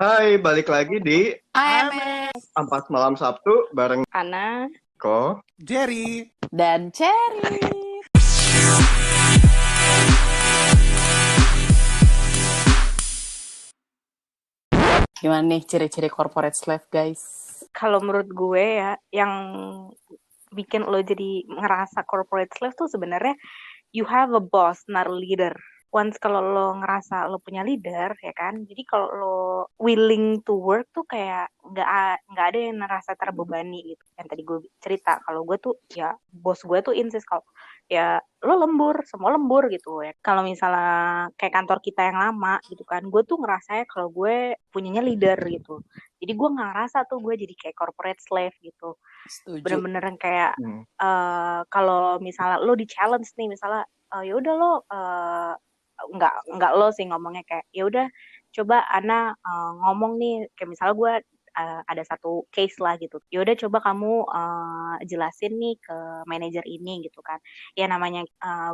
Hai, balik lagi di AMS Ampas Malam Sabtu bareng Ana Ko. Jerry. dan Cherry. Gimana nih ciri-ciri corporate slave, guys? Kalau menurut gue ya, yang bikin lo jadi ngerasa corporate slave tuh sebenarnya you have a boss, not a leader. Once kalau lo ngerasa lo punya leader, ya kan, jadi kalau lo willing to work tuh kayak nggak ada yang ngerasa terbebani gitu. Yang tadi gue cerita, kalau gue tuh ya bos gue tuh insist kalau ya lo lembur, semua lembur gitu ya. Kalau misalnya kayak kantor kita yang lama gitu kan, gue tuh ngerasanya kalau gue punyanya leader gitu. Jadi gue nggak ngerasa tuh gue jadi kayak corporate slave gitu. Setuju. Bener-bener yang kayak kalau misalnya lo di challenge nih, misalnya ya udah lo nggak lo sih ngomongnya kayak ya udah coba Ana ngomong nih, kayak misalnya gue ada satu case lah gitu, ya udah coba kamu jelasin nih ke manajer ini gitu kan. Ya namanya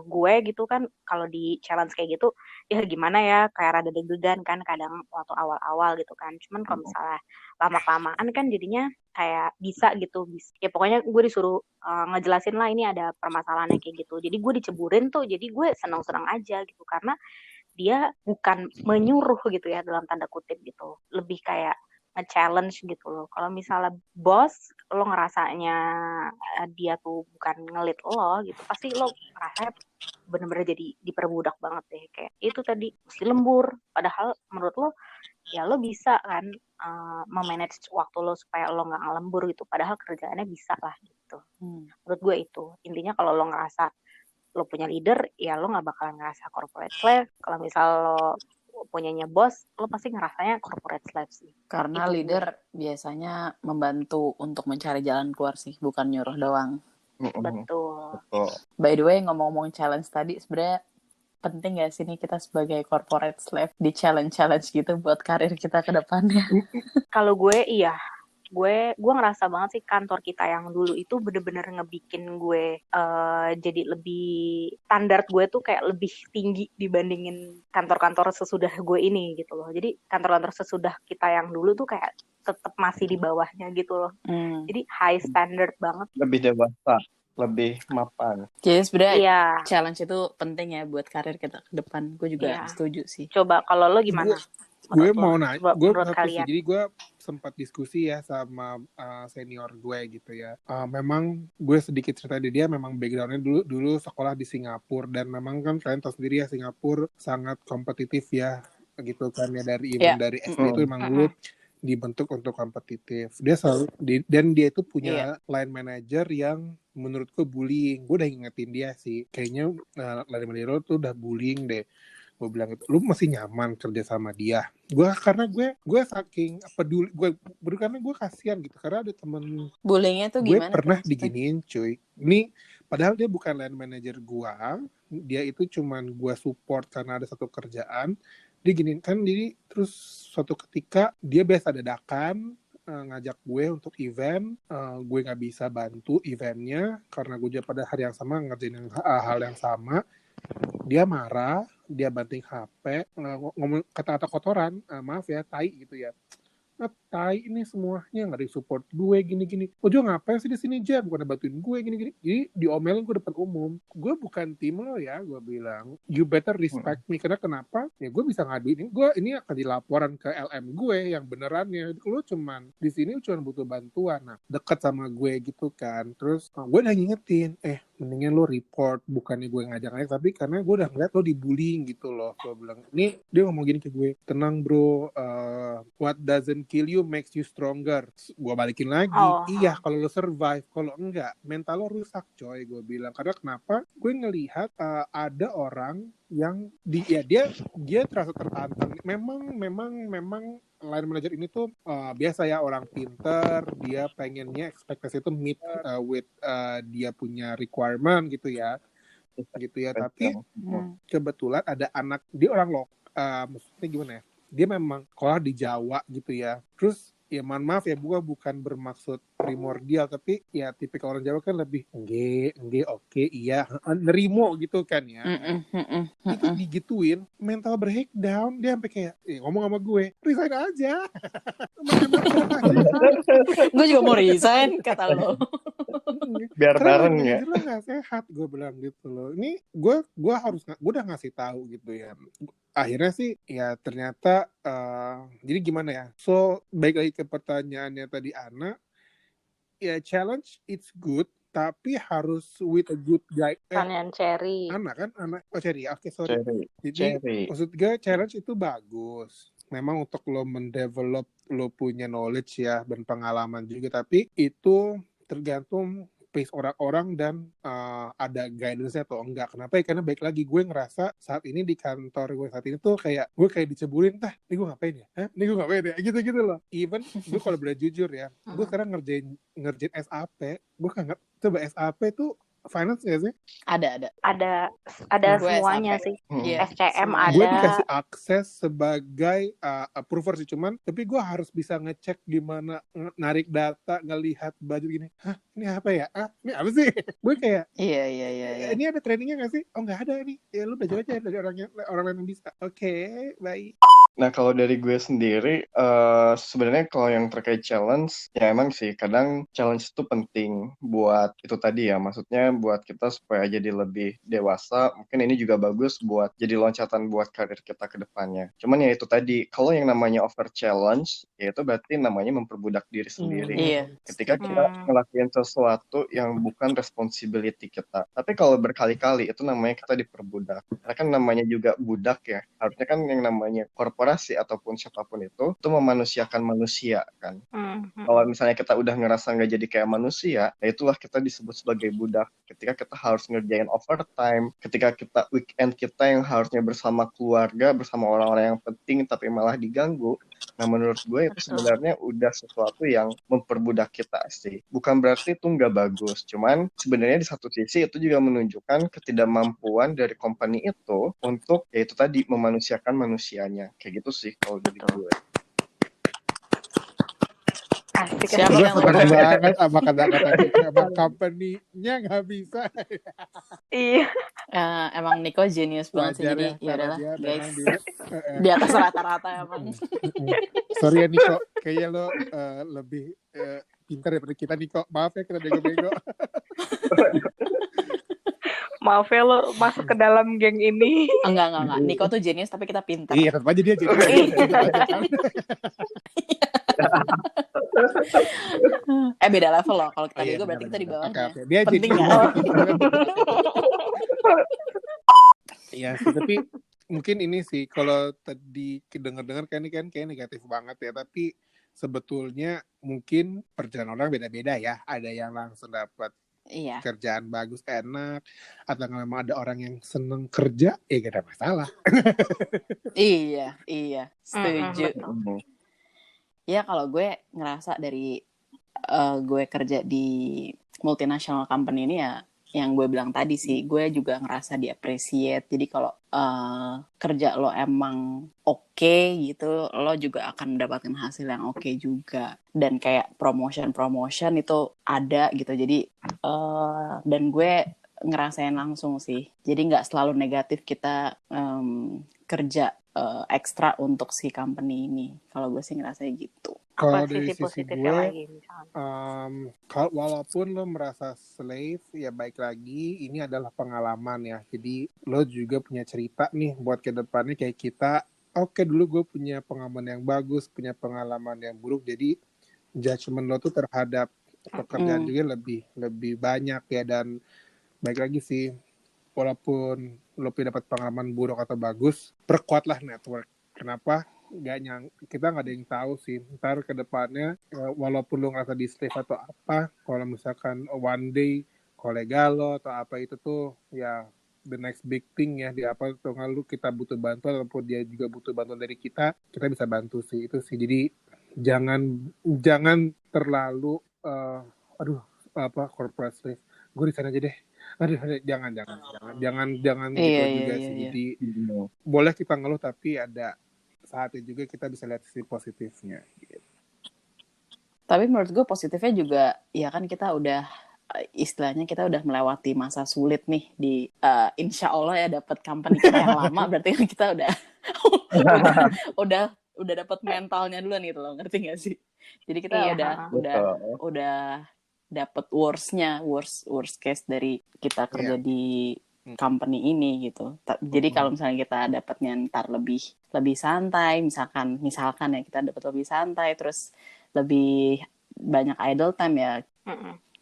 gue gitu kan, kalau di challenge kayak gitu ya gimana ya, kayak rada deg-degan kan kadang waktu awal-awal gitu kan. Cuman kalau misalnya lama-kelamaan kan jadinya kayak bisa gitu. Ya pokoknya gue disuruh ngejelasin lah ini ada permasalahannya kayak gitu, jadi gue diceburin tuh, jadi gue senang-senang aja gitu, karena dia bukan menyuruh gitu ya dalam tanda kutip gitu, lebih kayak nge-challenge gitu loh. Kalau misalnya bos lo ngerasanya dia tuh bukan ngelit lo gitu, pasti lo ngerasanya bener-bener jadi diperbudak banget deh, kayak itu tadi mesti lembur, padahal menurut lo ya lo bisa kan memanage waktu lo supaya lo nggak ngelembur gitu, padahal kerjaannya bisa lah gitu. Menurut gue itu intinya, kalau lo ngerasa lo punya leader ya lo nggak bakalan ngerasa corporate slave. Kalau misal lo punyanya bos, lo pasti ngerasanya corporate slave sih. Karena Itu leader biasanya membantu untuk mencari jalan keluar sih, bukan nyuruh doang. Betul. By the way, ngomong-ngomong challenge tadi, sebenarnya penting gak sih nih kita sebagai corporate slave di challenge gitu buat karir kita ke depannya? Kalau gue iya, gue ngerasa banget sih kantor kita yang dulu itu bener-bener ngebikin gue jadi lebih, standar gue tuh kayak lebih tinggi dibandingin kantor-kantor sesudah gue ini gitu loh. Jadi kantor-kantor sesudah kita yang dulu tuh kayak tetap masih di bawahnya gitu loh. Jadi high standard banget. Lebih dewasa, lebih mapan. Jadi sebenarnya Iya. challenge itu penting ya buat karir kita ke depan. Gue juga setuju sih. Coba kalau lo gimana? Gue mau nanya, gue menurut satu kalian. sih, jadi gue sempat diskusi ya sama senior gue gitu ya. Memang gue sedikit cerita di dia, memang backgroundnya dulu sekolah di Singapura, dan memang kan kalian tahu sendiri ya, Singapura sangat kompetitif ya gitu kan ya, dari dari SD itu emang dulu dibentuk untuk kompetitif. Dia selalu dan dia itu punya line manager yang menurutku bullying. Gue udah ingetin dia sih, kayaknya line manager tuh udah bullying deh. Gue bilang gitu, lu masih nyaman kerja sama dia? Karena gue saking peduli, karena gue kasihan gitu, karena ada temen bullyingnya tuh gue gimana pernah tuh, diginiin cuy. Ini padahal dia bukan line manager gue, dia itu cuman gue support karena ada satu kerjaan. Dia giniin kan, jadi terus suatu ketika dia biasa dadakan ngajak gue untuk event, gue nggak bisa bantu eventnya karena gue juga pada hari yang sama ngerjain hal yang sama. Dia marah, dia banting HP, ngomong kata-kata kotoran, maaf ya, tai gitu ya. Tai ini semuanya nggak disupport gue gini-gini. Oh juga ngapain sih di sini Jan? Bukan bantuin gue gini-gini. Jadi diomelin gue depan umum. Gue bukan tim lo ya, gue bilang. You better respect me. Karena kenapa? Ya gue bisa ngaduin. Ini akan dilaporan ke LM gue yang benerannya. Lo cuman di sini cuman butuh bantuan. Nah, deket sama gue gitu kan. Terus gue udah ngingetin, mendingan lo report, bukannya gue ngajak-ngajak, tapi karena gue udah ngeliat lo dibullying gitu loh. Gue bilang, nih dia ngomong gini ke gue, tenang bro, what doesn't kill you makes you stronger. Gue balikin lagi, iya kalau lo survive, kalau enggak mental lo rusak coy. Gue bilang, karena kenapa? Gue ngelihat ada orang yang dia terasa tertantang. Memang line manager ini tuh biasa ya, orang pinter, dia pengennya ekspektasi itu meet with dia punya requirement gitu ya. Tapi kebetulan ada anak, dia orang maksudnya gimana ya, dia memang sekolah di Jawa gitu ya, terus ya mohon maaf ya, gue bukan bermaksud primordial, tapi ya tipikal orang Jawa kan lebih engge, oke, iya, nerimo gitu kan ya. Itu digituin, mental breakdown, dia sampai kayak ngomong sama gue, resign aja. Gue juga mau resign kata lo. Biar Karena bareng ya. manajer lo nggak sehat, gue bilang gitu loh. Ini gue udah ngasih tahu gitu ya. Akhirnya sih ya ternyata jadi gimana ya? So baik lagi ke pertanyaannya tadi Ana, ya challenge it's good, tapi harus with a good guide. Pertanyaan Cherry. Ana kan, oh Cherry, oke sorry. Jadi Cherry. maksud gue challenge itu bagus. Memang untuk lo mendevelop lo punya knowledge ya dan pengalaman juga, tapi itu tergantung pace orang-orang dan ada guidance-nya atau enggak. Kenapa ya? Karena baik lagi gue ngerasa saat ini di kantor gue saat ini tuh kayak gue kayak dicebulin, ini gue ngapain ya? Ini gue ngapain ya? Gitu-gitu loh. Even gue kalau boleh jujur ya, gue sekarang ngerjain SAP, gue kangen coba SAP tuh finance nggak sih? Ada Gue semuanya SAP. sih. Iya, SCM semuanya. Gue ada. dikasih akses sebagai approver sih, cuman tapi gue harus bisa ngecek gimana narik data, ngelihat budget gini. Ini apa ya? Ini apa sih? Gue kayak Iya. ini ada trainingnya nggak sih? Oh nggak ada nih. Ya lu belajar aja dari orang lain yang bisa. Oke, baik. Nah, kalau dari gue sendiri, sebenarnya kalau yang terkait challenge, ya emang sih kadang challenge itu penting buat itu tadi ya, maksudnya buat kita supaya jadi lebih dewasa, mungkin ini juga bagus buat jadi loncatan buat karir kita ke depannya. Cuman ya itu tadi, kalau yang namanya over challenge, ya itu berarti namanya memperbudak diri sendiri. Iya. Ketika kita ngelakuin sesuatu yang bukan responsibility kita. Tapi kalau berkali-kali, itu namanya kita diperbudak. Karena kan namanya juga budak ya, harusnya kan yang namanya korporasi ataupun siapapun itu memanusiakan manusia kan. Kalau misalnya kita udah ngerasa nggak jadi kayak manusia, ya itulah kita disebut sebagai budak. Ketika kita harus ngerjain overtime, ketika kita weekend kita yang harusnya bersama keluarga, bersama orang-orang yang penting tapi malah diganggu. Nah menurut gue itu sebenarnya udah sesuatu yang memperbudak kita sih. Bukan berarti itu nggak bagus, cuman sebenarnya di satu sisi itu juga menunjukkan ketidakmampuan dari company itu untuk yaitu tadi memanusiakan manusianya. Kayak gitu sih kalau dari gue. Asik. Siapa Gue yang seneng banget sama kata-kata sama company-nya nggak bisa. Iya. Emang Nico genius banget sih, Wajar jadi ya, ya udahlah dia guys, memang di atas rata-rata emang. Sorry ya Niko, kayaknya lo lebih pintar daripada kita Niko. Maaf ya kita bego-bego. Maaf ya lo masuk ke dalam geng ini. Enggak. Nico tuh genius tapi kita pintar. Iya, tetap aja dia jadi. Beda level loh. Kalau kita bego berarti kita di bawahnya. Oke. Dia Penting jadi. ya. Iya sih, tapi mungkin ini sih kalau tadi dengar-dengar kan ini kan kayak negatif banget ya, tapi sebetulnya mungkin perjalanan orang beda-beda ya. Ada yang langsung dapat Iya. kerjaan bagus enak, atau memang ada orang yang seneng kerja, gak ada masalah. Iya, setuju. Betul. Ya kalau gue ngerasa dari gue kerja di multinational company ini ya, yang gue bilang tadi sih, gue juga ngerasa di-appreciate. Jadi kalau kerja lo emang oke gitu, lo juga akan mendapatkan hasil yang oke juga. Dan kayak promotion itu ada gitu. Jadi dan gue ngerasain langsung sih. Jadi nggak selalu negatif kita kerja ekstra untuk si company ini. Kalau gue sih ngerasain gitu. Kalau Apa dari sisi sisi positifnya gue, lagi misalnya? walaupun lo merasa slave, ya baik lagi, ini adalah pengalaman ya. Jadi lo juga punya cerita nih buat ke depannya kayak kita. Oke, dulu gue punya pengalaman yang bagus, punya pengalaman yang buruk. Jadi judgement lo tuh terhadap pekerjaan juga lebih banyak ya. Dan baik lagi sih, walaupun lo dapat pengalaman buruk atau bagus, perkuatlah network. Kenapa? Kita nggak ada yang tahu sih ntar ke depannya, walaupun lo ngerasa di slave atau apa, kalau misalkan one day kolega lo atau apa itu tuh ya the next big thing ya, di apa tuh lu kita butuh bantuan ataupun dia juga butuh bantuan dari kita bisa bantu sih. Itu sih, jadi jangan terlalu corporate slave, gue di sana aja deh. Jangan gitu juga sih. Jadi boleh kita ngeluh tapi ada saatnya juga kita bisa lihat sisi positifnya gitu. Tapi menurut gue positifnya juga, ya kan kita udah istilahnya kita udah melewati masa sulit nih di insya Allah ya dapat company kita yang lama, berarti kan kita udah udah udah dapat mentalnya duluan gitu loh, ngerti gak sih? Jadi kita udah dapat worst case dari kita kerja di company ini gitu. Jadi kalau misalnya kita dapatnya ntar lebih santai, misalkan ya kita dapat lebih santai, terus lebih banyak idle time ya.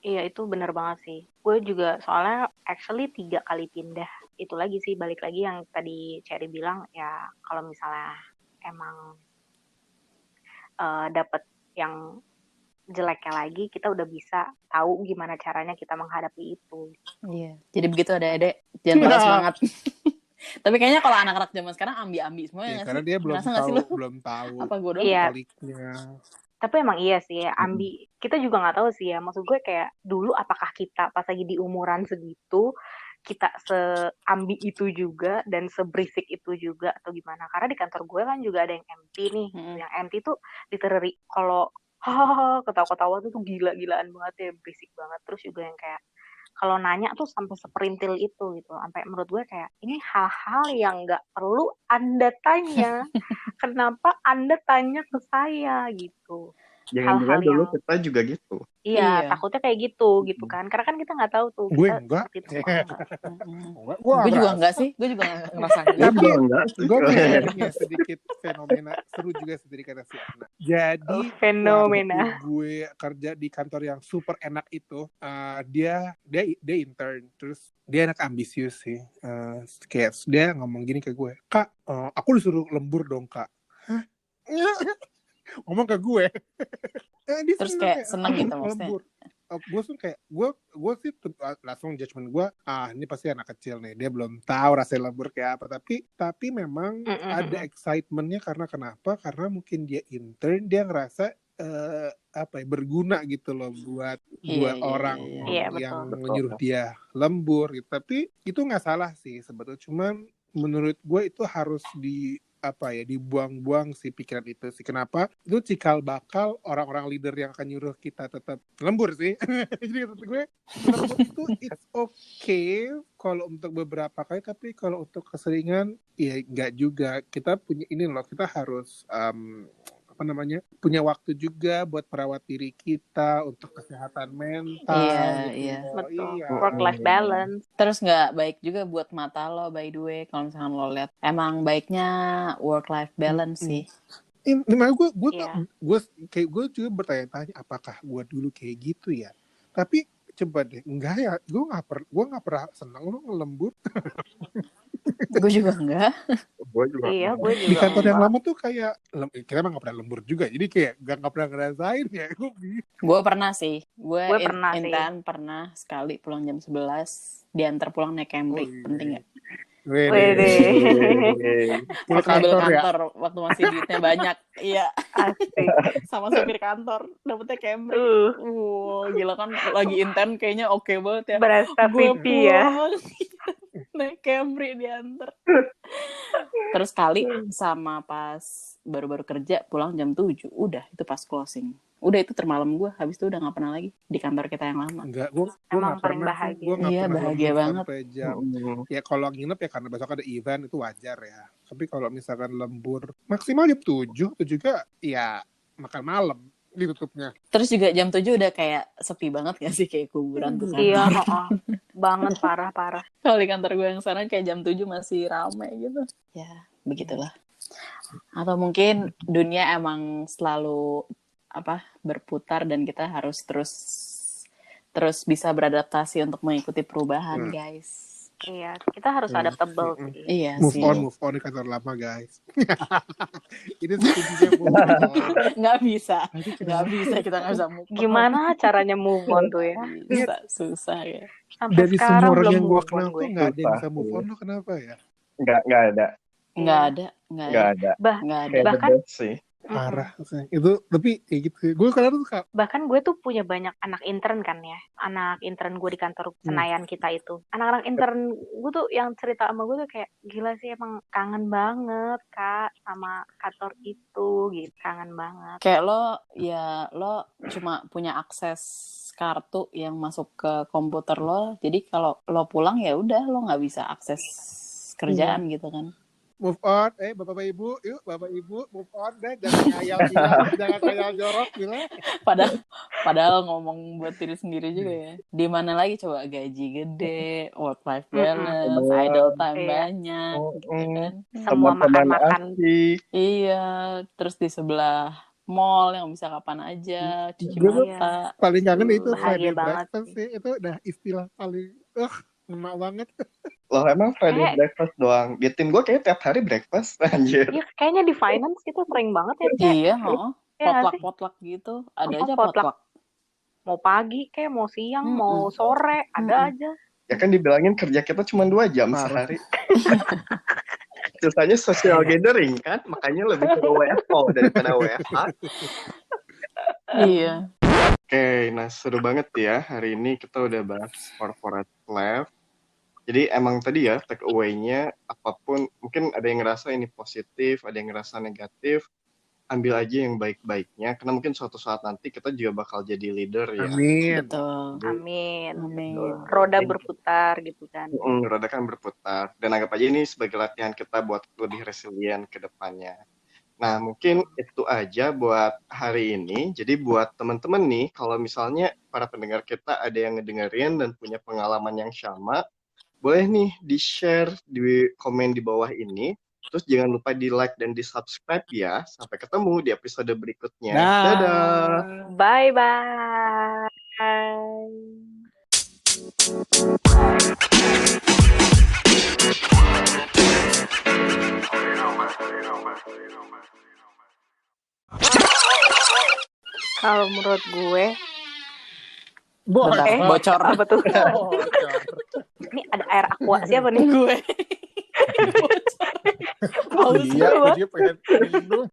Iya itu benar banget sih. Gue juga soalnya actually 3 kali pindah. Itu lagi sih, balik lagi yang tadi Cherry bilang ya, kalau misalnya emang dapat yang jeleknya lagi, kita udah bisa tahu gimana caranya kita menghadapi itu. Iya. Jadi begitu Adek, jangan patah semangat. Tapi kayaknya kalau anak-anak zaman sekarang ambi-ambi semua ya, karena dia belum tahu apa gue doang baliknya. Tapi emang iya sih ya, ambi. Kita juga nggak tahu sih ya. Maksud gue kayak dulu apakah kita pas lagi di umuran segitu kita seambi itu juga dan seberisik itu juga atau gimana? Karena di kantor gue kan juga ada yang MT nih. Yang MT tuh literally kalau ketawa-ketawa tuh gila-gilaan banget ya, berisik banget. Terus juga yang kayak kalau nanya tuh sampai seperintil itu gitu. Sampai menurut gue kayak ini hal-hal yang nggak perlu Anda tanya. Kenapa Anda tanya ke saya gitu? Jangan-jangan dulu kita juga gitu. Iya, takutnya kayak gitu kan. Karena kan kita nggak tahu tuh. Gue kita enggak. Gue juga enggak sih. Gue juga ngerasa gue punya sedikit fenomena seru juga dari kata si Ana. Jadi fenomena. Gue kerja di kantor yang super enak itu, dia intern, terus dia anak ambisius sih. Kayak dia ngomong gini ke gue, Kak, aku disuruh lembur dong Kak. Hah? Ngomong ke gue. Terus kayak seneng gitu maksudnya. Gue tuh kayak gue sih langsung judgement gue, ini pasti anak kecil nih, dia belum tahu rasa lembur kayak apa. Tapi memang ada excitementnya. Karena kenapa? Karena mungkin dia intern, dia ngerasa berguna gitu loh buat orang yang menyuruh dia lembur gitu. Tapi itu nggak salah sih sebetulnya. Cuman menurut gue itu harus dibuang-buang sih pikiran itu sih. Kenapa? Itu cikal bakal orang-orang leader yang akan nyuruh kita tetap lembur sih. Jadi menurut gue lembur itu it's okay kalau untuk beberapa kali, tapi kalau untuk keseringan ya enggak juga. Kita punya kita harus punya waktu juga buat merawat diri kita untuk kesehatan mental. Iya. Betul. Work-life balance. Terus nggak baik juga buat mata lo, by the way. Kalau misalkan lo lihat, emang baiknya work-life balance sih. Gue juga bertanya-tanya, apakah gue dulu kayak gitu ya? Tapi coba deh, enggak ya. Gue nggak pernah senang lo ngelembur. Gue juga enggak. Gue juga di kantor yang lama tuh kayak kita emang nggak pernah lembur juga, jadi kayak nggak pernah ngerasain ya. Gue pernah sih. Gue pernah sekali pulang jam 11 diantar pulang naik Camry. Penting nggak? Pulang kantor waktu masih duitnya banyak. Iya. Sama supir kantor dapetnya Camry. Gila kan, lagi intern kayaknya oke banget ya. Berasa pipi ya. Naik Camry diantar. Terus kali sama pas baru-baru kerja pulang jam 7. Udah itu pas closing. Udah itu termalam gue. Habis itu udah gak pernah lagi di kantor kita yang lama. Enggak, gue emang gak paling pernah. bahagia. Iya bahagia banget. Jam. Ya kalau nginep ya karena besok ada event itu wajar ya. Tapi kalau misalkan lembur maksimal jam 7 juga ya makan malam ditutupnya. Terus juga jam 7 udah kayak sepi banget gak sih, kayak kuburan tuh. Iya, banget parah. Kalau di kantor gue yang sekarang kayak jam 7 masih ramai gitu. Ya, begitulah. Atau mungkin dunia emang selalu berputar dan kita harus terus bisa beradaptasi untuk mengikuti perubahan, guys. Iya, kita harus adaptable sih. Iya, move on di kantor lama, guys. Ini sebenarnya nggak bisa kita nggak bisa move on. Gimana caranya move on tuh ya? Susah ya. Sampai dari sekarang semua orang belum yang gue kenal tuh nggak ada yang Susah, bisa move on. Lo kenapa ya? Nggak ada. Nggak ada. Bahkan Kayak the best sih. parah. Itu tapi kayak gitu. Gue kadang tuh Bahkan gue tuh punya banyak anak intern kan ya. Anak intern gue di kantor Senayan kita itu. Anak-anak intern gue tuh yang cerita sama gue tuh kayak gila sih emang kangen banget Kak sama kantor itu gitu. Kangen banget. Kayak lo cuma punya akses kartu yang masuk ke komputer lo. Jadi kalau lo pulang ya udah lo nggak bisa akses kerjaan gitu kan. move on, bapak ibu, yuk bapak ibu move on deh, jangan ngayal bilang, jangan ngayal jorok bilang. Padahal ngomong buat diri sendiri juga ya. Di mana lagi coba gaji gede, work life balance, idle time banyak, gitu kan. Semua makan-makan. Iya, terus di sebelah mall yang bisa kapan aja, cuci mata. Paling kangen itu Friday breakfast sih, itu udah istilah paling enak banget. Loh emang Friday breakfast doang? Di tim gue kayaknya tiap hari breakfast, anjir. Iya, kayaknya di finance kita sering banget ya. Iya, potluck gitu. Ada aja potluck. Mau pagi kayak, mau siang, mau sore, ada aja. Ya kan dibilangin kerja kita cuma 2 jam sehari. Susahnya social gathering kan, makanya lebih ke WFO daripada WFH. Iya. Oke, nah seru banget ya. Hari ini kita udah bahas corporate life. Jadi emang tadi ya take away-nya apapun, mungkin ada yang ngerasa ini positif, ada yang ngerasa negatif, ambil aja yang baik-baiknya, karena mungkin suatu saat nanti kita juga bakal jadi leader ya. Amin. Betul. Amin. Roda berputar gitu kan. Roda kan berputar. Dan anggap aja ini sebagai latihan kita buat lebih resilient ke depannya. Nah, mungkin itu aja buat hari ini. Jadi buat teman-teman nih, kalau misalnya para pendengar kita ada yang ngedengerin dan punya pengalaman yang sama, boleh nih di-share di komen di bawah ini. Terus jangan lupa di-like dan di-subscribe ya. Sampai ketemu di episode berikutnya. Dadah! Bye-bye! Kalau menurut gue bocor. Apa tuh? Ini ada air aqua siapa nih? Gue. Iya, dia pengen minum.